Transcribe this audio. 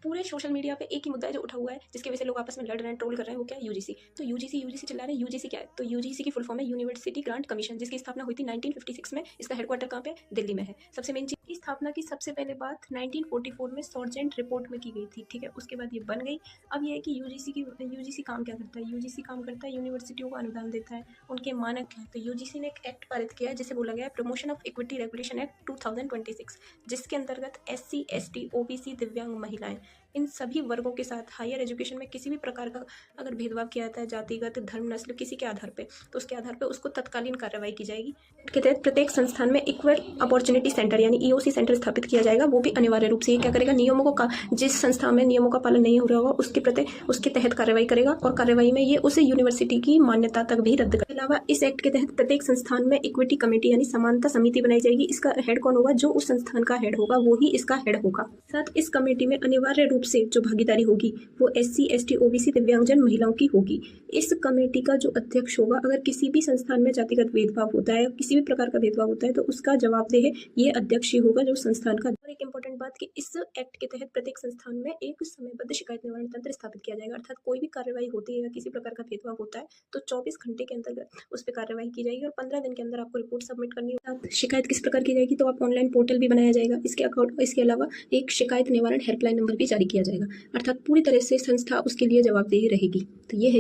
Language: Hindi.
पूरे सोशल मीडिया पे एक ही मुद्दा है जो उठा हुआ है, जिसकी वजह से लोग आपस में लड़ रहे हैं, ट्रोल कर रहे हैं, वो क्या है? यूजीसी। तो यूजीसी चिल्ला रहे हैं, यूजीसी क्या है? तो यूजीसी की फुल फॉर्म है यूनिवर्सिटी ग्रांट कमीशन, जिसकी स्थापना हुई थी 1956 में। इसका हेडक्वार्टर कहाँ पे? दिल्ली में है। सबसे मेन चीज की स्थापना की सबसे पहले बात 1944 में सॉर्जेंट रिपोर्ट में की गई थी, ठीक है। उसके बाद ये बन गई। अब ये है कि यूजीसी काम क्या करता है? यूजीसी काम करता है यूनिवर्सिटियों को अनुदान देता है, उनके मानक हैं। तो यूजीसी ने एक एक्ट पारित किया है जिसे बोला गया है promotion of equity regulation act 2026, जिसके अंतर्गत एससी, एसटी, ओबीसी, दिव्यांग महिलाएं, इन सभी वर्गों के साथ हायर एजुकेशन में किसी भी प्रकार का अगर भेदभाव किया जाता है जातिगत, धर्म, नस्ल, किसी के आधार पे, तो उसके आधार पे उसको तत्कालीन कार्रवाई की जाएगी। के तहत प्रत्येक संस्थान में इक्वल अपॉर्चुनिटी सेंटर यानी ईओसी सेंटर स्थापित किया जाएगा। वो भी अनिवार्य रूप से ये क्या करेगा? नियमों को जिस संस्था में नियमों का पालन नहीं हो रहा होगा उसके तहत कार्रवाई करेगा, और कार्रवाई में ये उसे यूनिवर्सिटी की मान्यता तक भी रद्द करेगा। अलावा इस एक्ट के तहत प्रत्येक संस्थान में इक्विटी कमेटी यानी समानता समिति बनाई जाएगी। इसका हेड कौन होगा? जो उस संस्थान का हेड होगा वो ही इसका हेड होगा। साथ इस कमेटी में अनिवार्य रूप से जो भागीदारी होगी वो एससी, एसटी, ओबीसी, दिव्यांगजन महिलाओं की होगी। इस कमेटी का जो अध्यक्ष होगा, अगर किसी भी संस्थान में जातिगत भेदभाव होता है, किसी भी प्रकार का भेदभाव होता है, तो उसका जवाबदेह ये अध्यक्ष ही होगा, जो संस्थान का। और एक इंपॉर्टेंट बात कि इस एक्ट के तहत प्रत्येक संस्थान में एक समयबद्ध शिकायत निवारण तंत्र स्थापित किया जाएगा। अर्थात कोई भी कार्रवाई होती है या किसी प्रकार का भेदभाव होता है तो 24 घंटे के अंतर्गत उस पर कार्रवाई की जाएगी और 15 दिन के अंदर आपको रिपोर्ट सबमिट करनी होगी। शिकायत किस प्रकार की जाएगी? तो आप ऑनलाइन पोर्टल भी बनाया जाएगा। इसके अलावा एक शिकायत निवारण हेल्पलाइन नंबर भी जारी किया जाएगा। अर्थात पूरी तरह से संस्था उसके लिए जवाबदेही रहेगी। तो ये है